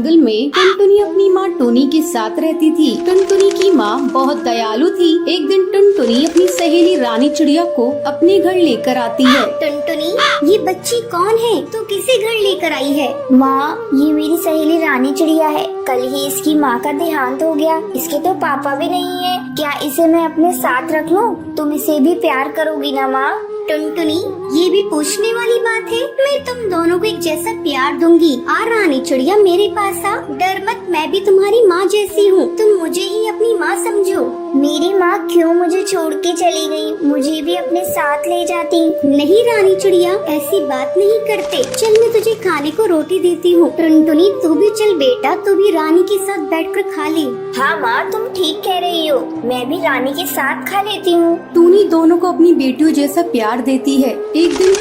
जंगल में टुनटुनी अपनी माँ टोनी के साथ रहती थी। टुनटुनी की माँ बहुत दयालु थी। एक दिन टुनटुनी अपनी सहेली रानी चिड़िया को अपने घर लेकर आती है। टुनटुनी, ये बच्ची कौन है? तू किसे घर लेकर आई है? माँ, ये मेरी सहेली रानी चिड़िया है। कल ही इसकी माँ का देहांत हो गया। इसके तो पापा भी नहीं है। क्या इसे मैं अपने साथ रख लूँ? तुम इसे भी प्यार करोगी ना माँ? टुनटुनी, ये भी पूछने वाली बात है। मैं तुम दोनों को एक जैसा प्यार दूंगी। आ रानी चिड़िया, मेरे पास आ। डर मत, मैं भी तुम्हारी माँ जैसी हूँ। तुम मुझे ही अपनी माँ समझो। मेरी माँ क्यों मुझे छोड़ के चली गई? मुझे भी अपने साथ ले जाती। नहीं रानी चिड़िया, ऐसी बात नहीं करते। चल, मैं तुझे खाने को रोटी देती हूँ। टुनटुनी, तू भी चल बेटा, तू भी रानी के साथ बैठकर खा ले। हाँ माँ, तुम ठीक कह रही हो। मैं भी रानी के साथ खा लेती हूँ। टूनी दोनों को अपनी बेटियों जैसा प्यार देती है। एक दिन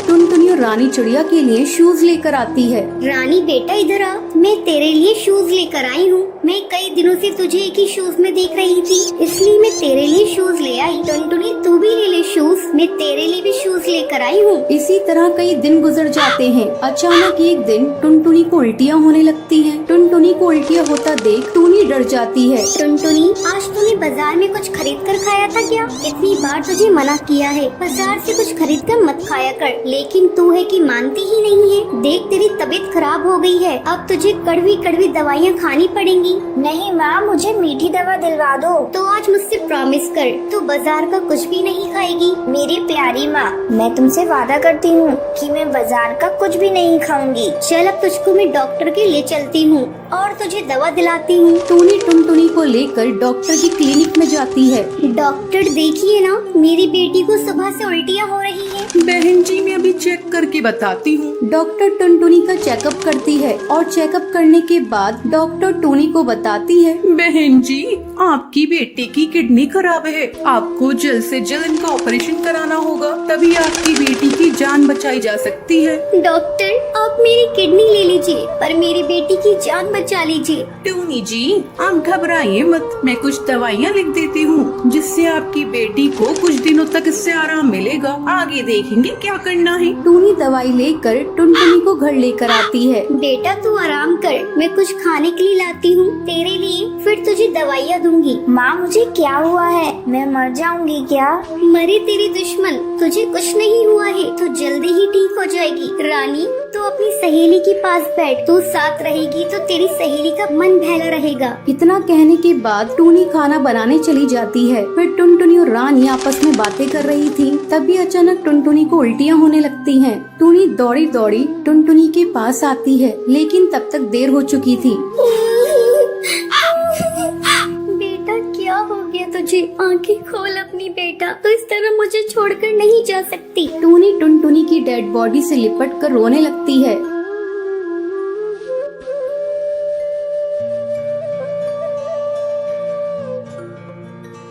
टुनटुनी और रानी चिड़िया के लिए शूज लेकर आती है। रानी बेटा, इधर आ। मैं तेरे लिए शूज लेकर आई हूँ। मैं कई दिनों से तुझे एक ही शूज में देख रही थी, इसलिए मैं तेरे लिए शूज ले आई। टुनटुनी, तू भी ले ले शूज। मैं तेरे लिए भी शूज लेकर आई हूँ। इसी तरह कई दिन गुजर जाते हैं। अचानक एक दिन टुनटुनी को उल्टियाँ होने लगती हैं। टुनटुनी को उल्टियाँ होता देख टूनी डर जाती है। टुनटुनी, आज तूने बाजार में कुछ खरीद कर खाया था क्या? इतनी बार तुझे मना किया है, बाजार से कुछ खरीद कर मत खाया कर, लेकिन तू है कि मानती ही नहीं है। देख, तेरी तबीयत खराब हो गई है। अब तुझे कड़वी कड़वी दवाइयाँ खानी पड़ेंगी। नहीं माँ, मुझे मीठी दवा दिलवा दो। तो आज मुझसे प्रॉमिस कर, तू बाजार का कुछ भी नहीं खाएगी। मेरी प्यारी माँ, मैं तुमसे वादा करती हूँ कि मैं बाजार का कुछ भी नहीं खाऊंगी। चल, अब तुझको मैं डॉक्टर के ले चलती हूँ और तुझे दवा दिलाती हूँ। टूनी टुनटुनी को लेकर डॉक्टर की क्लिनिक में जाती है। डॉक्टर, देखिए ना, मेरी बेटी को सुबह से उल्टियाँ हो रही है। बहन जी, मैं अभी चेक करके बताती हूँ। डॉक्टर टुनटुनी का चेकअप करती है और चेकअप करने के बाद डॉक्टर टोनी को बताती है, बहन जी, आपकी बेटी की किडनी खराब है। आपको जल्द से जल्द इनका ऑपरेशन कराना होगा, तभी आपकी बेटी की जान बचाई जा सकती है। डॉक्टर, आप मेरी किडनी ले लीजिए, पर मेरी बेटी की जान बचा लीजिए। टूनी जी, आप घबराइए मत। मैं कुछ दवाइयाँ लिख देती हूँ, जिससे आपकी बेटी को कुछ दिनों तक इससे आराम मिलेगा। आगे देखेंगे क्या करना है। टूनी दवाई लेकर टुनटुनी को घर लेकर आती है। बेटा, तू आराम कर, मैं कुछ खाने के लिए लाती हूँ तेरे लिए, फिर तुझे दवाइयाँ दूंगी। माँ, मुझे क्या हुआ है? मैं मर जाऊंगी क्या? मरे तेरे दुश्मन, तुझे कुछ नहीं हुआ है, तू जल्दी ही ठीक हो जाएगी। रानी, तू अपनी सहेली के पास बैठ। तू साथ रहेगी तो तेरी सहेली का मन बहला रहेगा। इतना कहने के बाद टूनी खाना बनाने चली जाती है। फिर टुनटुनी और रानी आपस में बातें कर रही थी। तभी अचानक टुनटुनी को उल्टियाँ होने लगती हैं। टूनी दौड़ी दौड़ी टुनटुनी के पास आती है, लेकिन तब तक देर हो चुकी थी। बेटा, क्या हो गया तुझे? आंखें खोल अपनी बेटा, तो इस तरह मुझे छोड़कर नहीं जा सकती। टूनी टुनटुनी की डेड बॉडी से लिपट कर रोने लगती है।